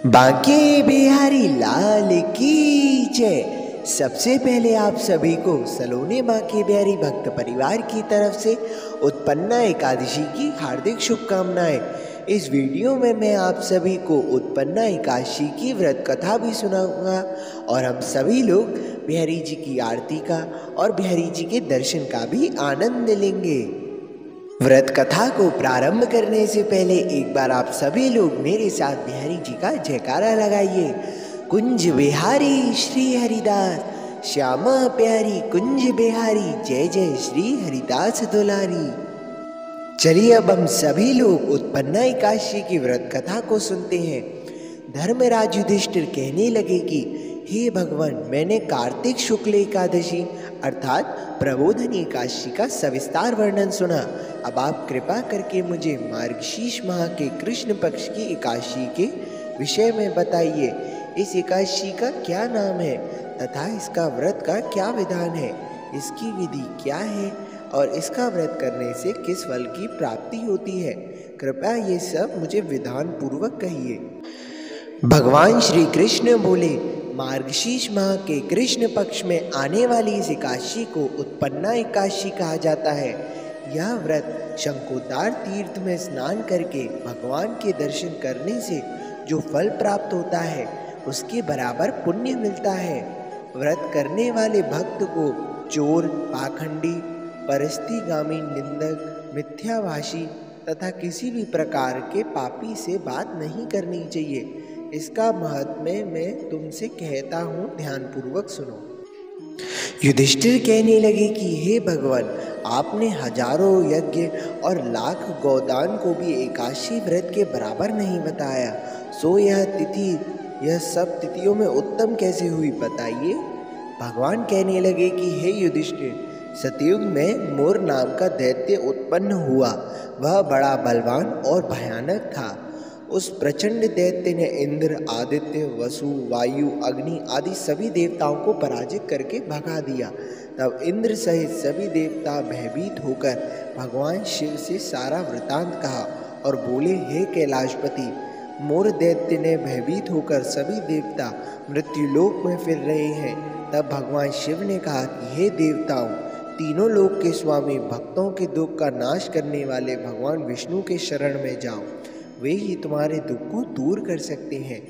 बांके बिहारी लाल की जय। सबसे पहले आप सभी को सलोने बांके बिहारी भक्त परिवार की तरफ से उत्पन्ना एकादशी की हार्दिक शुभकामनाएं। इस वीडियो में मैं आप सभी को उत्पन्ना एकादशी की व्रत कथा भी सुनाऊंगा और हम सभी लोग बिहारी जी की आरती का और बिहारी जी के दर्शन का भी आनंद लेंगे। व्रत कथा को प्रारंभ करने से पहले एक बार आप सभी लोग मेरे साथ बिहारी जी का जयकारा लगाइए। कुंज बिहारी श्री हरिदास श्यामा प्यारी कुंज बिहारी जय जय श्री हरिदास दुलारी। चलिए अब हम सभी लोग उत्पन्ना एकादशी की व्रत कथा को सुनते हैं। धर्मराज युधिष्ठिर कहने लगे कि हे भगवान, मैंने कार्तिक शुक्ल एकादशी अर्थात प्रबोधन एकादशी का सविस्तार वर्णन सुना। अब आप कृपा करके मुझे मार्गशीर्ष माह के कृष्ण पक्ष की एकादशी के विषय में बताइए। इस एकादशी का क्या नाम है तथा इसका व्रत का क्या विधान है, इसकी विधि क्या है और इसका व्रत करने से किस फल की प्राप्ति होती है। कृपया ये सब मुझे विधान पूर्वक कहिए। भगवान श्री कृष्ण बोले, मार्गशीर्ष माह के कृष्ण पक्ष में आने वाली इस एकादशी को उत्पन्ना एकादशी कहा जाता है। यह व्रत शंकोदार तीर्थ में स्नान करके भगवान के दर्शन करने से जो फल प्राप्त होता है उसके बराबर पुण्य मिलता है। व्रत करने वाले भक्त को चोर, पाखंडी, परस्तिगामी, निंदक, मिथ्याभाषी तथा किसी भी प्रकार के पापी से बात नहीं करनी चाहिए। इसका महत्म्य मैं तुमसे कहता हूँ, ध्यानपूर्वक सुनो। युधिष्ठिर कहने लगे कि हे भगवान, आपने हजारों यज्ञ और लाख गौदान को भी एकादशी व्रत के बराबर नहीं बताया, सो यह सब तिथियों में उत्तम कैसे हुई, बताइए। भगवान कहने लगे कि हे युधिष्ठिर, सतयुग में मोर नाम का दैत्य उत्पन्न हुआ। वह बड़ा बलवान और भयानक था। उस प्रचंड दैत्य ने इंद्र, आदित्य, वसु, वायु, अग्नि आदि सभी देवताओं को पराजित करके भगा दिया। तब इंद्र सहित सभी देवता भयभीत होकर भगवान शिव से सारा वृतांत कहा और बोले, हे कैलाशपति, मोर दैत्य ने भयभीत होकर सभी देवता मृत्युलोक में फिर रहे हैं। तब भगवान शिव ने कहा कि हे देवताओं, तीनों लोक के स्वामी, भक्तों के दुख का नाश करने वाले भगवान विष्णु के शरण में जाओ, वे ही तुम्हारे दुख को दूर कर सकते हैं।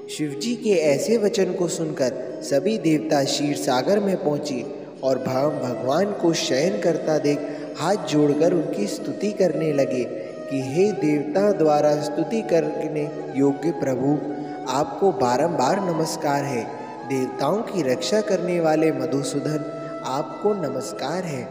शिवजी के ऐसे वचन को सुनकर सभी देवता क्षीर सागर में पहुंचे और भगवान को शयन करता देख हाथ जोड़कर उनकी स्तुति करने लगे कि हे देवता द्वारा स्तुति करने योग्य प्रभु, आपको बारंबार नमस्कार है। देवताओं की रक्षा करने वाले मधुसूदन, आपको नमस्कार है।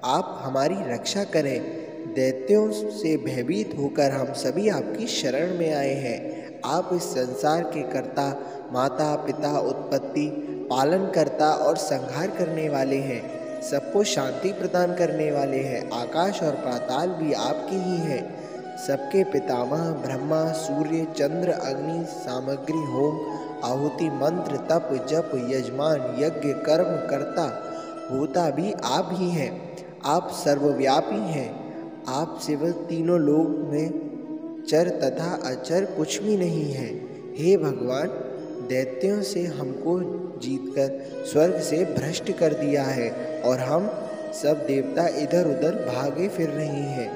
आप हमारी रक्षा करें। दैत्यों से भयभीत होकर हम सभी आपकी शरण में आए हैं। आप इस संसार के कर्ता, माता पिता, उत्पत्ति, पालन करता और संहार करने वाले हैं। सबको शांति प्रदान करने वाले हैं। आकाश और पाताल भी आपके ही हैं। सबके पितामह ब्रह्मा, सूर्य, चंद्र, अग्नि, सामग्री, होम, आहुति, मंत्र, तप, जप, यजमान, यज्ञ, कर्म करता, होता भी आप ही हैं। आप सर्वव्यापी हैं। आप सिवा तीनों लोक में चर तथा अचर कुछ भी नहीं है। हे भगवान, दैत्यों से हमको जीतकर स्वर्ग से भ्रष्ट कर दिया है और हम सब देवता इधर उधर भागे फिर रहे हैं।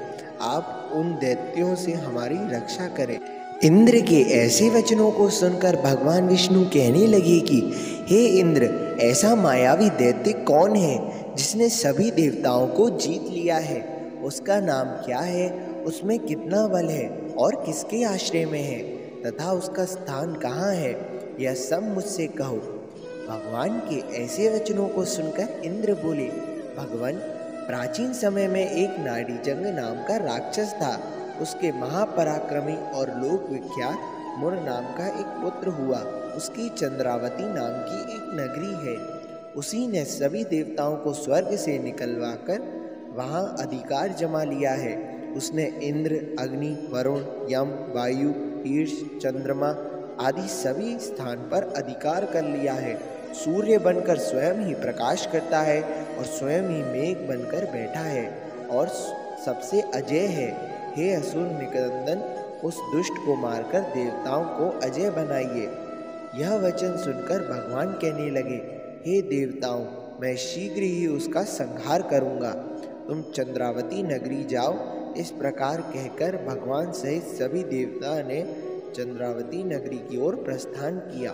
आप उन दैत्यों से हमारी रक्षा करें। इंद्र के ऐसे वचनों को सुनकर भगवान विष्णु कहने लगे कि हे इंद्र, ऐसा मायावी दैत्य कौन है जिसने सभी देवताओं को जीत लिया है? उसका नाम क्या है, उसमें कितना बल है और किसके आश्रय में है तथा उसका स्थान कहाँ है, यह सब मुझसे कहो। भगवान के ऐसे वचनों को सुनकर इंद्र बोले, भगवान, प्राचीन समय में एक नाड़ीजंग नाम का राक्षस था। उसके महापराक्रमी और लोक विख्यात मुर नाम का एक पुत्र हुआ। उसकी चंद्रावती नाम की एक नगरी है। उसी ने सभी देवताओं को स्वर्ग से निकलवाकर वहाँ अधिकार जमा लिया है। उसने इंद्र, अग्नि, वरुण, यम, वायु, ईर्ष, चंद्रमा आदि सभी स्थान पर अधिकार कर लिया है। सूर्य बनकर स्वयं ही प्रकाश करता है और स्वयं ही मेघ बनकर बैठा है और सबसे अजय है। हे असुर निकंदन, उस दुष्ट को मारकर देवताओं को अजय बनाइए। यह वचन सुनकर भगवान कहने लगे, हे देवताओं, मैं शीघ्र ही उसका संहार करूँगा। तुम चंद्रावती नगरी जाओ। इस प्रकार कहकर भगवान सहित सभी देवता ने चंद्रावती नगरी की ओर प्रस्थान किया।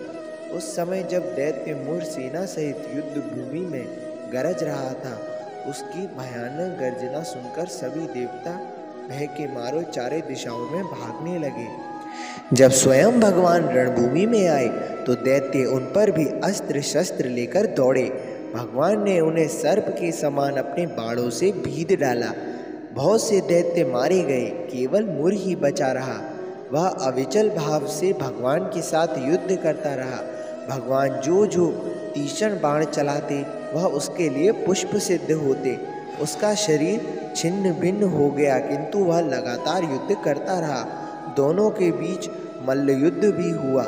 उस समय जब दैत्य मुर सेना सहित युद्ध भूमि में गरज रहा था, उसकी भयानक गर्जना सुनकर सभी देवता भय के मारे चारों दिशाओं में भागने लगे। जब स्वयं भगवान रणभूमि में आए तो दैत्य उन पर भी अस्त्र शस्त्र लेकर दौड़े। भगवान ने उन्हें सर्प के समान अपने बाणों से भीद डाला। बहुत से दैत्य मारे गए, केवल मुर ही बचा रहा। वह अविचल भाव से भगवान के साथ युद्ध करता रहा। भगवान जो जो तीक्ष्ण बाण चलाते वह उसके लिए पुष्प सिद्ध होते। उसका शरीर छिन्न भिन्न हो गया, किंतु वह लगातार युद्ध करता रहा। दोनों के बीच मल्ल युद्ध भी हुआ।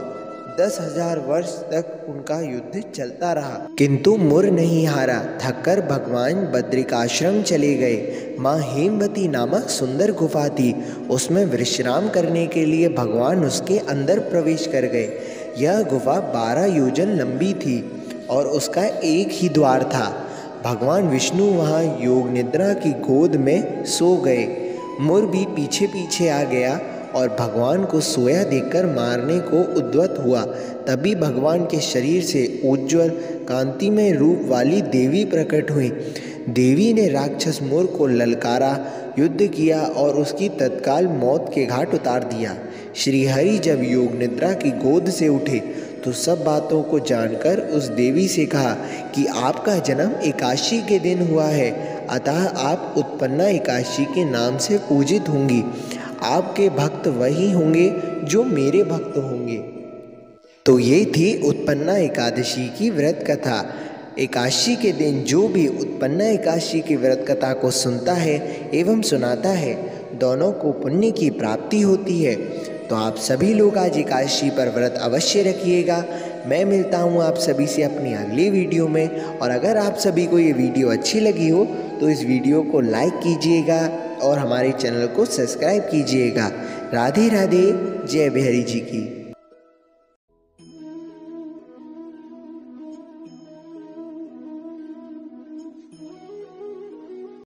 10,000 वर्ष तक उनका युद्ध चलता रहा, किंतु मुर नहीं हारा। थककर भगवान बद्रिकाश्रम चले गए। माँ हेमवती नामक सुंदर गुफा थी, उसमें विश्राम करने के लिए भगवान उसके अंदर प्रवेश कर गए। यह गुफा 12 योजन लंबी थी और उसका एक ही द्वार था। भगवान विष्णु वहाँ योग निद्रा की गोद में सो गए। मुर भी पीछे पीछे आ गया और भगवान को सोया देखकर मारने को उद्यत हुआ। तभी भगवान के शरीर से उज्ज्वल कांतिमय रूप वाली देवी प्रकट हुई। देवी ने राक्षस मुर को ललकारा, युद्ध किया और उसकी तत्काल मौत के घाट उतार दिया। श्रीहरि जब योग निद्रा की गोद से उठे तो सब बातों को जानकर उस देवी से कहा कि आपका जन्म एकादशी के दिन हुआ है, अतः आप उत्पन्ना एकादशी के नाम से पूजित होंगी। आपके भक्त वही होंगे जो मेरे भक्त होंगे। तो ये थी उत्पन्ना एकादशी की व्रत कथा। एकादशी के दिन जो भी उत्पन्ना एकादशी की व्रत कथा को सुनता है एवं सुनाता है, दोनों को पुण्य की प्राप्ति होती है। तो आप सभी लोग आज एकादशी पर व्रत अवश्य रखिएगा। मैं मिलता हूँ आप सभी से अपनी अगली वीडियो में। और अगर आप सभी को ये वीडियो अच्छी लगी हो तो इस वीडियो को लाइक कीजिएगा और हमारे चैनल को सब्सक्राइब कीजिएगा। राधे राधे। जय बिहारी जी की।